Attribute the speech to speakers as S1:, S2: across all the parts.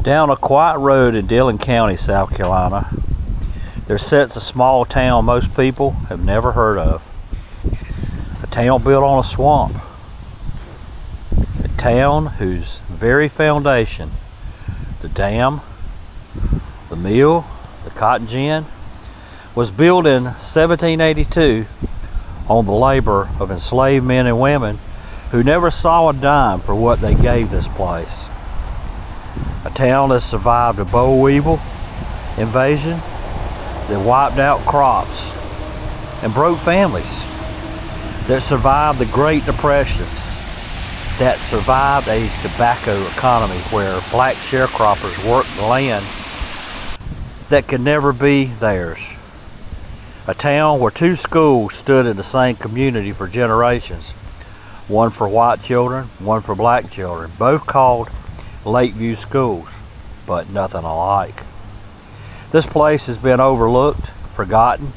S1: Down a quiet road in Dillon County, South Carolina, there sits a small town most people have never heard of. A town built on a swamp. A town whose very foundation, the dam, the mill, the cotton gin, was built in 1782 on the labor of enslaved men and women who never saw a dime for what they gave this place. A town that survived a boll weevil invasion that wiped out crops and broke families, that survived the Great Depressions, that survived a tobacco economy where black sharecroppers worked the land that could never be theirs. A town where two schools stood in the same community for generations, one for white children, one for black children, both called Lakeview schools, but nothing alike. This place has been overlooked, forgotten,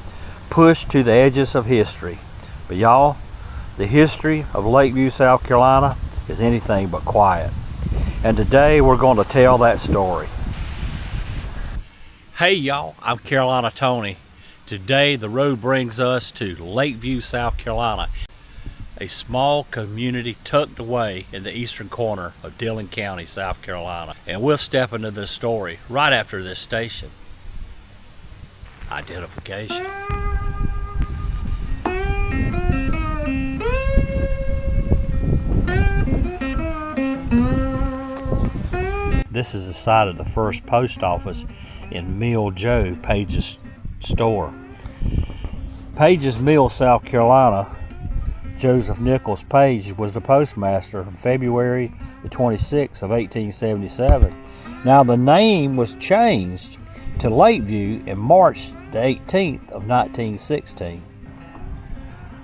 S1: pushed to the edges of history. But y'all, the history of Lakeview, South Carolina is anything but quiet. And today we're going to tell that story. Hey y'all, I'm Carolina Tony. Today the road brings us to Lakeview, South Carolina, a small community tucked away in the eastern corner of Dillon County, South Carolina. And we'll step into this story right after this station. Identification. This is the site of the first post office in Mill Joe Page's store. Page's Mill, South Carolina. Joseph Nicholas Page was the postmaster on February the 26th of 1877. Now the name was changed to Lakeview in March the 18th of 1916.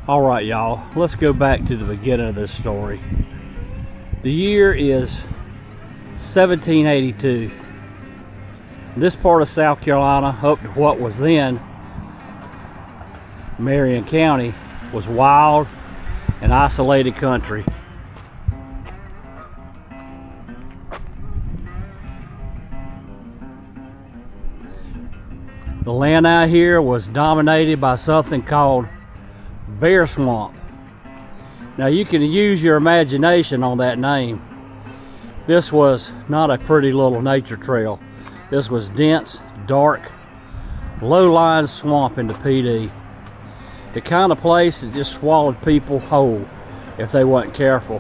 S1: All right, y'all, let's go back to the beginning of this story. The year is 1782. This part of South Carolina, up to what was then Marion County, was wild and isolated country. The land out here was dominated by something called Bear Swamp. Now you can use your imagination on that name. This was not a pretty little nature trail. This was dense, dark, low-lying swamp in the Pee Dee. The kind of place that just swallowed people whole if they weren't careful.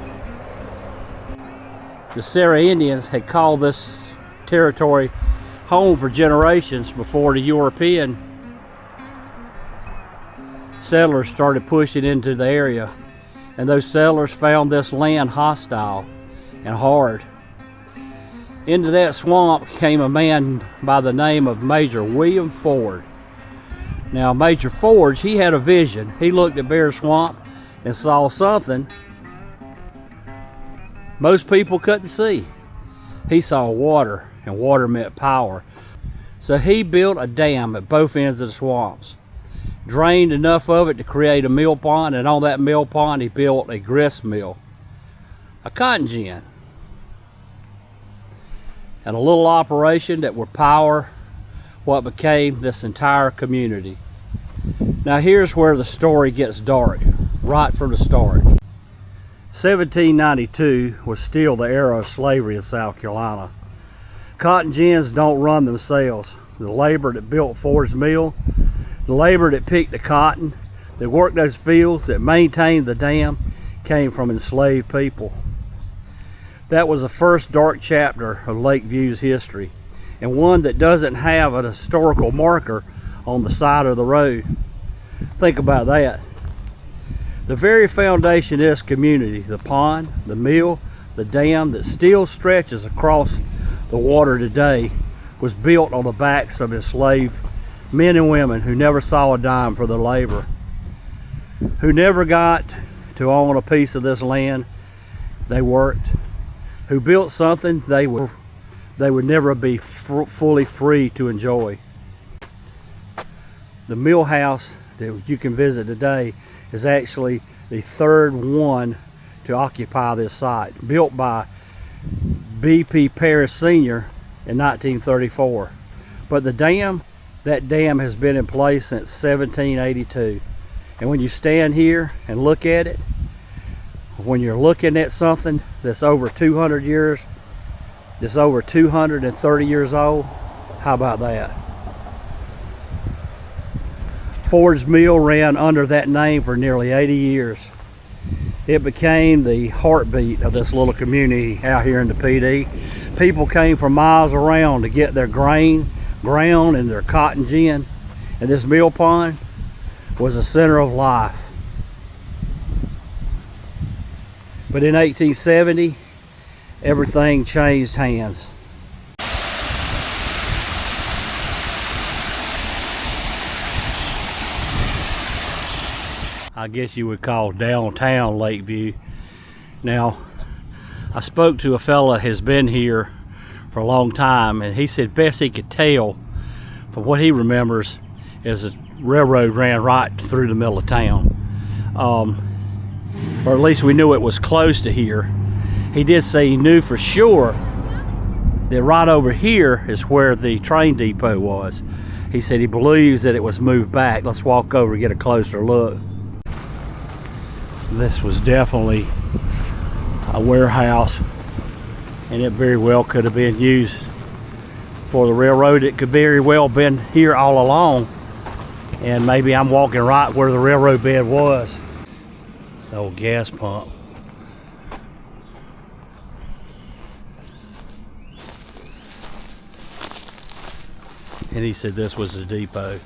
S1: The Sarah Indians had called this territory home for generations before the European settlers started pushing into the area, and those settlers found this land hostile and hard. Into that swamp came a man by the name of Major William Ford. Now Major Ford, he had a vision. He looked at Bear Swamp and saw something most people couldn't see. He saw water, and water meant power. So he built a dam at both ends of the swamps, drained enough of it to create a mill pond, and on that mill pond he built a grist mill, a cotton gin, and a little operation that would power what became this entire community. Now here's where the story gets dark, right from the start. 1792 was still the era of slavery in South Carolina. Cotton gins don't run themselves. The labor that built Ford's mill, the labor that picked the cotton, that worked those fields, that maintained the dam, came from enslaved people. That was the first dark chapter of Lakeview's history, and one that doesn't have an historical marker on the side of the road. Think about that. The very foundation of this community, the pond, the mill, the dam that still stretches across the water today, was built on the backs of enslaved men and women who never saw a dime for their labor, who never got to own a piece of this land they worked, who built something they would never be fully free to enjoy. The mill house that you can visit today is actually the third one to occupy this site, built by B.P. Parris Sr. in 1934. But the dam, that dam has been in place since 1782. And when you stand here and look at it, when you're looking at something that's over 200 years, that's over 230 years old, how about that? Ford's Mill ran under that name for nearly 80 years. It became the heartbeat of this little community out here in the Pee Dee. People came from miles around to get their grain ground and their cotton gin, and this mill pond was the center of life. But in 1870, everything changed hands. I guess you would call downtown Lakeview. Now, I spoke to a fella who's been here for a long time, and he said best he could tell from what he remembers is the railroad ran right through the middle of town. Or at least we knew it was close to here. He did say he knew for sure that right over here is where the train depot was. He said he believes that it was moved back. Let's walk over and get a closer look. This was definitely a warehouse, and it very well could have been used for the railroad. It could very well been here all along, and maybe I'm walking right where the railroad bed was. This old gas pump. And he said this was the depot.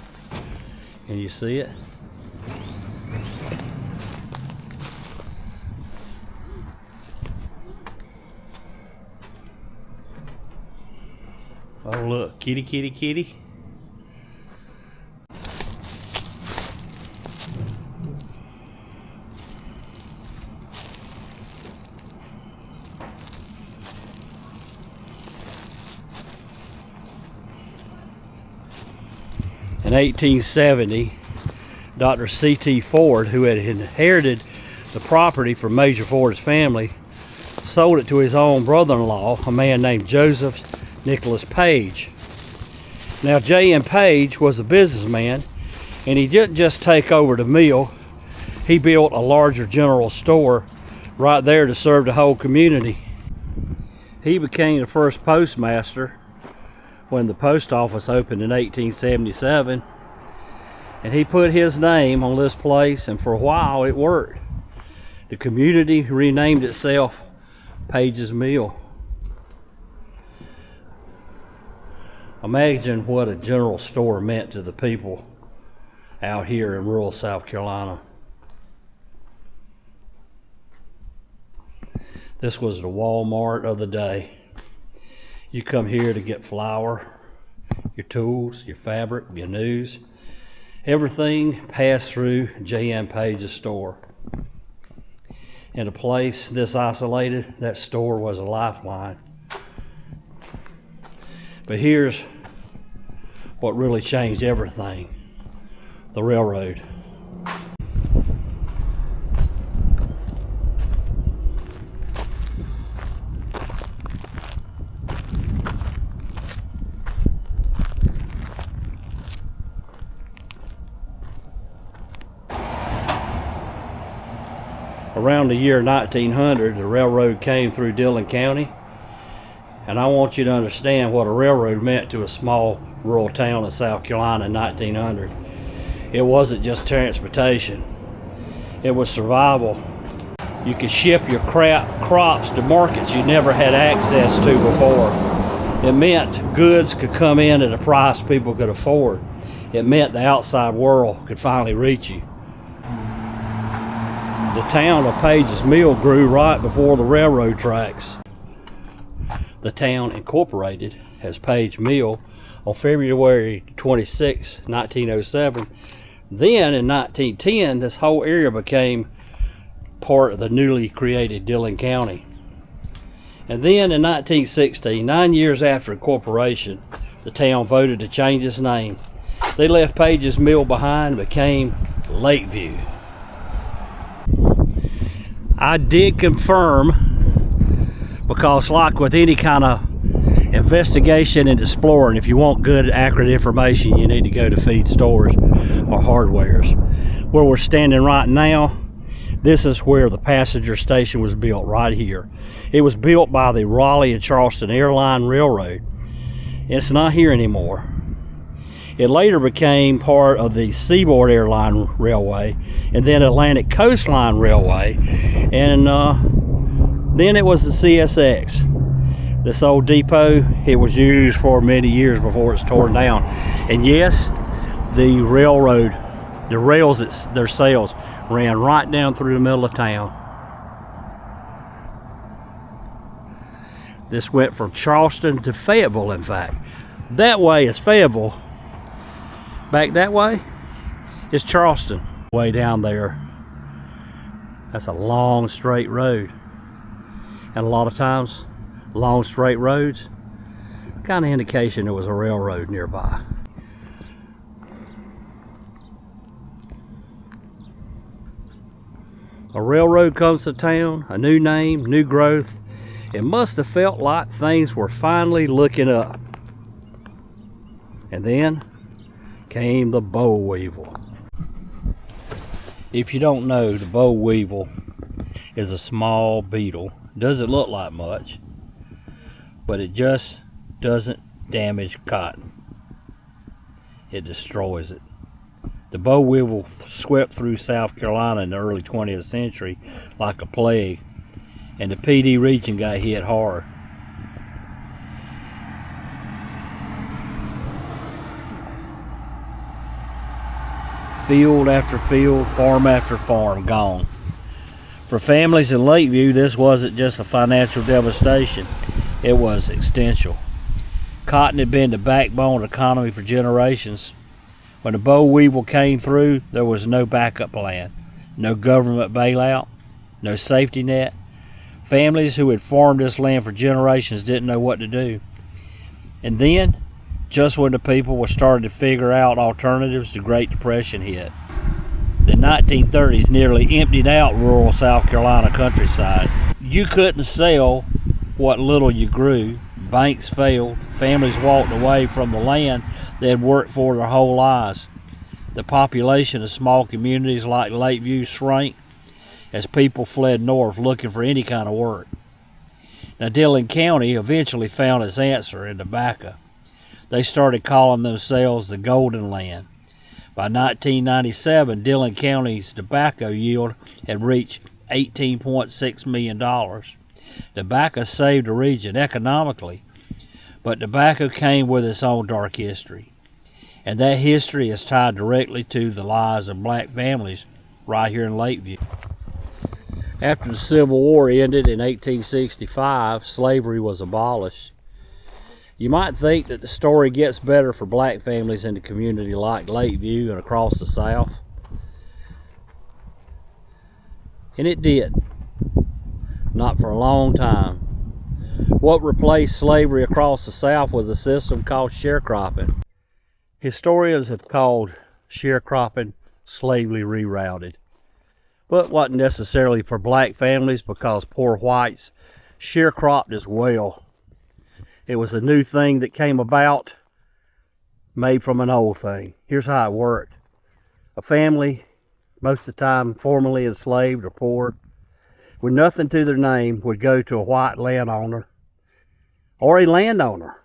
S1: Can you see it? Oh look, kitty, kitty, kitty. In 1870, Dr. C.T. Ford, who had inherited the property from Major Ford's family, sold it to his own brother-in-law, a man named Joseph Nicholas Page. Now, J.M. Page was a businessman, and he didn't just take over the mill. He built a larger general store right there to serve the whole community. He became the first postmaster when the post office opened in 1877, and he put his name on this place, and for a while it worked. The community renamed itself Page's Mill. Imagine what a general store meant to the people out here in rural South Carolina. This was the Walmart of the day. You come here to get flour, your tools, your fabric, your news. Everything passed through J.M. Page's store. In a place this isolated, that store was a lifeline. But here's what really changed everything: the railroad. Around the year 1900, the railroad came through Dillon County. And I want you to understand what a railroad meant to a small rural town in South Carolina in 1900. It wasn't just transportation. It was survival. You could ship your crops to markets you never had access to before. It meant goods could come in at a price people could afford. It meant the outside world could finally reach you. The town of Page's Mill grew right before the railroad tracks. The town incorporated as Page Mill on February 26, 1907. Then in 1910, this whole area became part of the newly created Dillon County. And then in 1916, 9 years after incorporation, the town voted to change its name. They left Page's Mill behind and became Lakeview. I did confirm, because like with any kind of Investigation and exploring. If you want good, accurate information, you need to go to feed stores or hardwares. Where we're standing right now, this is where the passenger station was built, right here. It was built by the Raleigh and Charleston Airline Railroad. It's not here anymore. It later became part of the Seaboard Airline Railway and then Atlantic Coastline Railway, and then it was the CSX. This old depot, it was used for many years before it's torn down. And yes, the railroad, the rails themselves ran right down through the middle of town. This went from Charleston to Fayetteville, in fact. That way is Fayetteville. Back that way is Charleston. Way down there, that's a long straight road. And a lot of times, long straight roads, kind of indication there was a railroad nearby. A railroad comes to town, a new name, new growth. It must have felt like things were finally looking up. And then came the boll weevil. If you don't know, the boll weevil is a small beetle. Doesn't look like much, but it just doesn't damage cotton. It destroys it. The boll weevil swept through South Carolina in the early 20th century like a plague, and the Pee Dee region got hit hard. Field after field, farm after farm, gone. For families in Lakeview, this wasn't just a financial devastation, it was existential. Cotton had been the backbone of the economy for generations. When the boll weevil came through, there was no backup plan, no government bailout, no safety net. Families who had farmed this land for generations didn't know what to do. And then, just when the people were starting to figure out alternatives, the Great Depression hit. The 1930s nearly emptied out rural South Carolina countryside. You couldn't sell what little you grew. Banks failed. Families walked away from the land they had worked for their whole lives. The population of small communities like Lakeview shrank as people fled north looking for any kind of work. Now, Dillon County eventually found its answer in tobacco. They started calling themselves the Golden Land. By 1997, Dillon County's tobacco yield had reached $18.6 million. Tobacco saved the region economically, but tobacco came with its own dark history. And that history is tied directly to the lives of black families right here in Lakeview. After the Civil War ended in 1865, slavery was abolished. You might think that the story gets better for black families in a community like Lakeview and across the South. And it did. Not for a long time. What replaced slavery across the South was a system called sharecropping. Historians have called sharecropping slavery rerouted. But it wasn't necessarily for black families because poor whites sharecropped as well. It was a new thing that came about, made from an old thing. Here's how it worked. A family, most of the time formerly enslaved or poor, with nothing to their name, would go to a white landowner or a landowner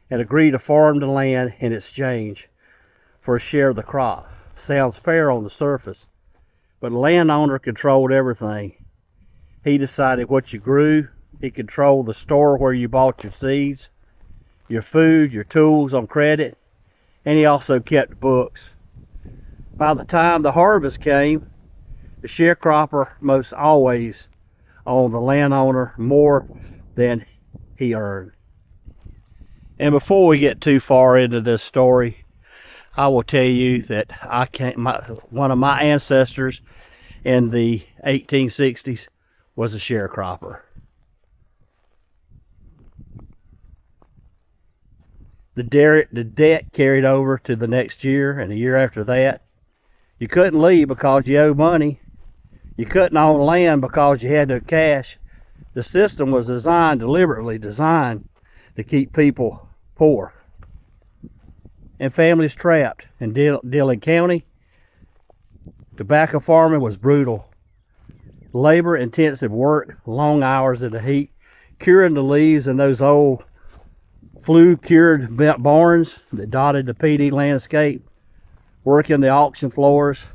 S1: and agree to farm the land in exchange for a share of the crop. Sounds fair on the surface, but the landowner controlled everything. He decided what you grew. He controlled the store where you bought your seeds, your food, your tools on credit, and he also kept books. By the time the harvest came, the sharecropper most always owned the landowner more than he earned. And before we get too far into this story, I will tell you that one of my ancestors in the 1860s was a sharecropper. The debt carried over to the next year and the year after that. You couldn't leave because you owed money. You couldn't own land because you had no cash. The system was deliberately designed to keep people poor and families trapped. In Dillon County, tobacco farming was brutal. Labor-intensive work, long hours in the heat, curing the leaves in those old flu-cured barns that dotted the Pee Dee landscape, working the auction floors.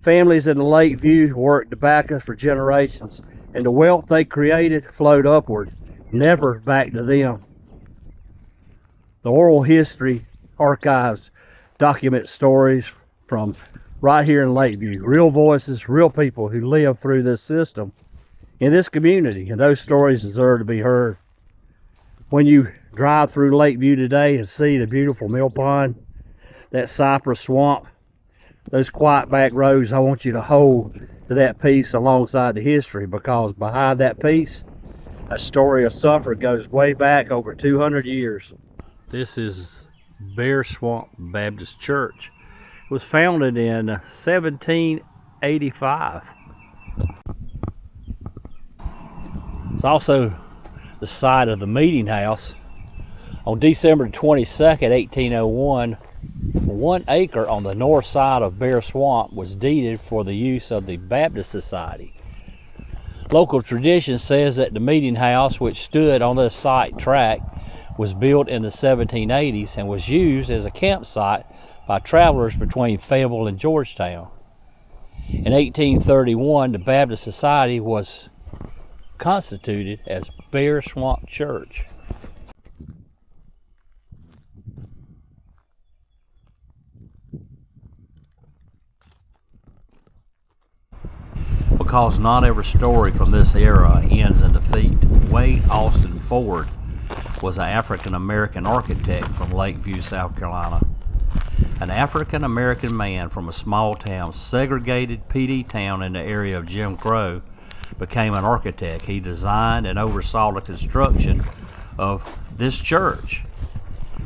S1: Families in the Lakeview worked tobacco for generations, and the wealth they created flowed upward, never back to them. The oral history archives document stories from right here in Lakeview. Real voices, real people who lived through this system in this community, and those stories deserve to be heard. When you drive through Lakeview today and see the beautiful mill pond, that cypress swamp, those quiet back roads, I want you to hold to that piece alongside the history, because behind that piece, a story of suffering goes way back over 200 years. This is Bear Swamp Baptist Church. It was founded in 1785. It's also the site of the meeting house. On December 22nd, 1801, 1 acre on the north side of Bear Swamp was deeded for the use of the Baptist Society. Local tradition says that the meeting house, which stood on this site tract, was built in the 1780s and was used as a campsite by travelers between Fayetteville and Georgetown. In 1831, the Baptist Society was constituted as Bear Swamp Church. Because not every story from this era ends in defeat, Wade Austin Ford was an African-American architect from Lakeview, South Carolina. An African-American man from a small town, segregated Pee Dee town in the area of Jim Crow, became an architect. He designed and oversaw the construction of this church.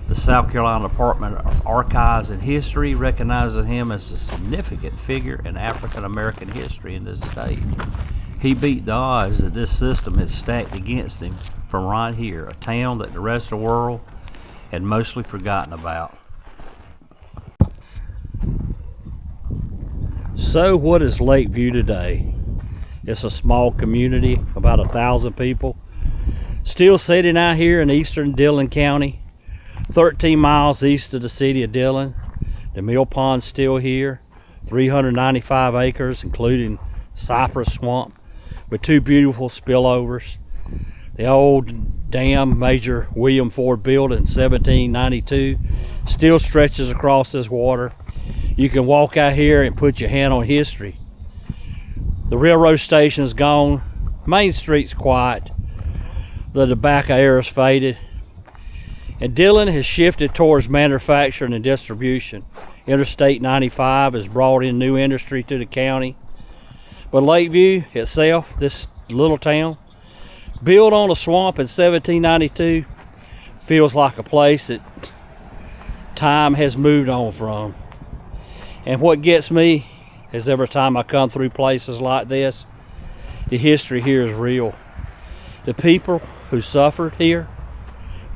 S1: The South Carolina Department of Archives and History recognizes him as a significant figure in African-American history in this state. He beat the odds that this system had stacked against him from right here, a town that the rest of the world had mostly forgotten about. So what is Lakeview today? It's a small community, about 1,000 people, still sitting out here in eastern Dillon County, 13 miles east of the city of Dillon. The mill pond's still here, 395 acres, including cypress swamp, with 2 beautiful spillovers. The old dam Major William Ford built in 1792 still stretches across this water. You can walk out here and put your hand on history. The railroad station's gone, Main Street's quiet, the tobacco era's faded, and Dillon has shifted towards manufacturing and distribution. Interstate 95 has brought in new industry to the county. But Lakeview itself, this little town, built on a swamp in 1792, feels like a place that time has moved on from. And what gets me is every time I come through places like this, the history here is real. The people who suffered here,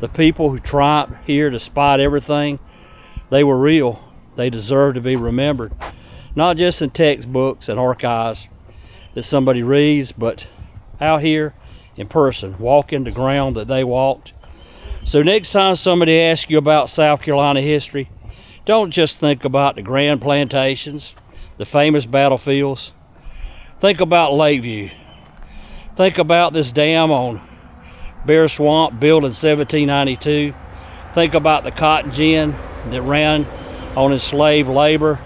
S1: the people who triumphed here despite everything, they were real. They deserve to be remembered, not just in textbooks and archives that somebody reads, but out here in person, walking the ground that they walked. So next time somebody asks you about South Carolina history, don't just think about the grand plantations, the famous battlefields. Think about Lakeview. Think about this dam on Bear Swamp built in 1792. Think about the cotton gin that ran on enslaved labor.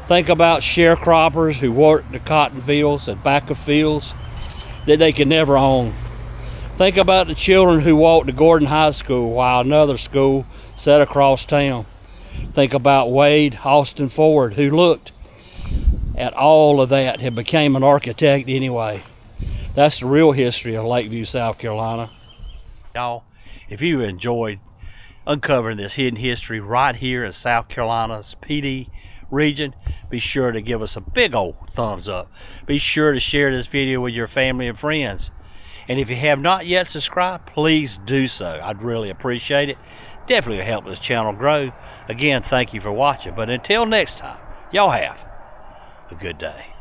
S1: Think about sharecroppers who worked the cotton fields and tobacco fields that they could never own. Think about the children who walked to Gordon High School while another school sat across town. Think about Wade Austin Ford, who looked at all of that and became an architect anyway. That's the real history of Lakeview, South Carolina. Y'all, if you enjoyed uncovering this hidden history right here in South Carolina's Pee Dee region, be sure to give us a big old thumbs up. Be sure to share this video with your family and friends. And if you have not yet subscribed, please do so. I'd really appreciate it. Definitely will help this channel grow. Again, thank you for watching. But until next time, y'all have a good day.